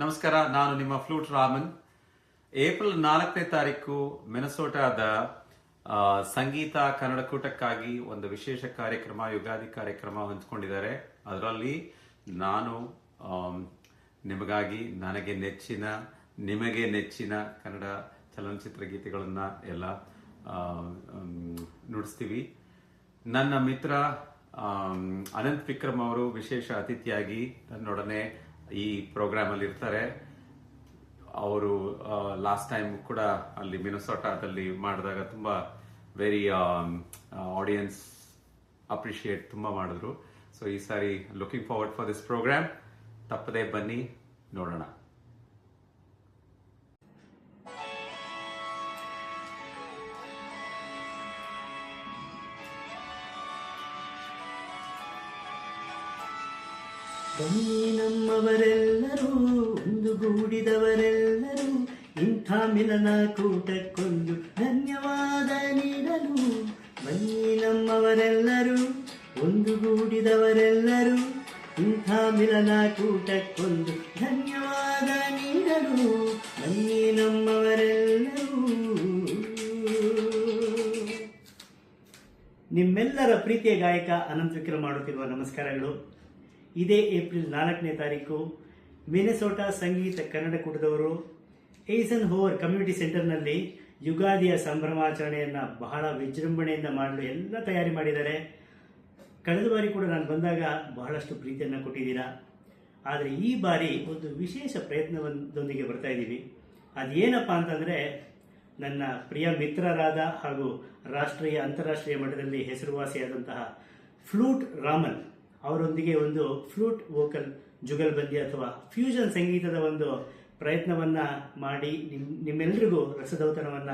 ನಮಸ್ಕಾರ, ನಾನು ನಿಮ್ಮ ಫ್ಲೂಟ್ ರಾಮನ್. ಏಪ್ರಿಲ್ 4ನೇ ತಾರೀಕು ಮಿನೆಸೋಟಾದ ಸಂಗೀತ ಕನ್ನಡ ಕೂಟಕ್ಕಾಗಿ ಒಂದು ವಿಶೇಷ ಕಾರ್ಯಕ್ರಮ, ಯುಗಾದಿ ಕಾರ್ಯಕ್ರಮ ಹೊಂದ್ಕೊಂಡಿದ್ದಾರೆ. ಅದರಲ್ಲಿ ನಾನು ನಿಮಗಾಗಿ ನಿಮಗೆ ನೆಚ್ಚಿನ ಕನ್ನಡ ಚಲನಚಿತ್ರ ಗೀತೆಗಳನ್ನ ಎಲ್ಲ ನುಡಿಸ್ತೀವಿ. ನನ್ನ ಮಿತ್ರ ಅನಂತ್ ವಿಕ್ರಮ್ ಅವರು ವಿಶೇಷ ಅತಿಥಿಯಾಗಿ ನನ್ನೊಡನೆ ಈ ಪ್ರೋಗ್ರಾಮ್ ಅಲ್ಲಿ ಇರ್ತಾರೆ. ಅವರು ಲಾಸ್ಟ್ ಟೈಮ್ ಕೂಡ ಅಲ್ಲಿ ಮಿನೆಸೋಟಾದಲ್ಲಿ ಮಾಡಿದಾಗ ತುಂಬಾ ವೆರಿ ಆಡಿಯನ್ಸ್ ಅಪ್ರಿಶಿಯೇಟ್ ತುಂಬಾ ಮಾಡಿದ್ರು. ಸೊ ಈ ಸಾರಿ looking forward for this program. ತಪ್ಪದೇ ಬನ್ನಿ, ನೋಡೋಣ. ಬನ್ನಿ ನಮ್ಮವರೆಲ್ಲರೂ, ಒಂದುಗೂಡಿದವರೆಲ್ಲರೂ, ಇಂಥ ಮಿಲನ ಕೂಟಕ್ಕೊಂದು ಧನ್ಯವಾದ ನೀಡಲು. ಬನ್ನಿ ನಮ್ಮವರೆಲ್ಲರೂ, ಒಂದುಗೂಡಿದವರೆಲ್ಲರೂ, ಇಂಥ ಮಿಲನ ಕೂಟಕ್ಕೊಂದು ಧನ್ಯವಾದ ನೀಡಲು. ಬನ್ನಿ ನಮ್ಮವರೆಲ್ಲರೂ. ನಿಮ್ಮೆಲ್ಲರ ಪ್ರೀತಿಯ ಗಾಯಕ ಅನಂತ್ ವಿಕ್ರಮ್ ಮಾಡುತ್ತಿರುವ ನಮಸ್ಕಾರಗಳು. ಇದೇ ಏಪ್ರಿಲ್ 4ನೇ ತಾರೀಕು ಮಿನೆಸೋಟಾ ಸಂಗೀತ ಕನ್ನಡ ಕೂಟದವರು ಏಸನ್ಹೋವರ್ ಕಮ್ಯುನಿಟಿ ಸೆಂಟರ್ನಲ್ಲಿ ಯುಗಾದಿಯ ಸಂಭ್ರಮಾಚರಣೆಯನ್ನು ಬಹಳ ವಿಜೃಂಭಣೆಯಿಂದ ಮಾಡಲು ಎಲ್ಲ ತಯಾರಿ ಮಾಡಿದ್ದಾರೆ. ಕಳೆದ ಬಾರಿ ಕೂಡ ನಾನು ಬಂದಾಗ ಬಹಳಷ್ಟು ಪ್ರೀತಿಯನ್ನು ಕೊಟ್ಟಿದ್ದೀರಾ. ಆದರೆ ಈ ಬಾರಿ ಒಂದು ವಿಶೇಷ ಪ್ರಯತ್ನದೊಂದಿಗೆ ಬರ್ತಾ ಇದ್ದೀವಿ. ಅದೇನಪ್ಪ ಅಂತಂದರೆ, ನನ್ನ ಪ್ರಿಯ ಮಿತ್ರರಾದ ಹಾಗೂ ರಾಷ್ಟ್ರೀಯ ಅಂತಾರಾಷ್ಟ್ರೀಯ ಮಟ್ಟದಲ್ಲಿ ಹೆಸರುವಾಸಿಯಾದಂತಹ ಫ್ಲೂಟ್ ರಾಮನ್ ಅವರೊಂದಿಗೆ ಒಂದು ಫ್ಲೂಟ್ ವೋಕಲ್ ಜುಗಲ್ಬಂದಿ ಅಥವಾ ಫ್ಯೂಷನ್ ಸಂಗೀತದ ಒಂದು ಪ್ರಯತ್ನವನ್ನ ಮಾಡಿ ನಿಮ್ಮೆಲ್ಲರಿಗೂ ರಸದೌತಣವನ್ನ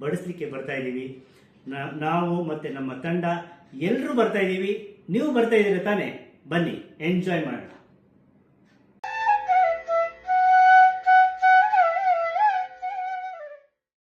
ಬಡಿಸ್ಲಿಕ್ಕೆ ಬರ್ತಾ ಇದ್ದೀವಿ. ನಾವು ಮತ್ತೆ ನಮ್ಮ ತಂಡ ಎಲ್ಲರೂ ಬರ್ತಾ ಇದ್ದೀವಿ. ನೀವು ಬರ್ತಾ ಇದ್ದೀರಾ ತಾನೆ? ಬನ್ನಿ, ಎಂಜಾಯ್ ಮಾಡೋಣ.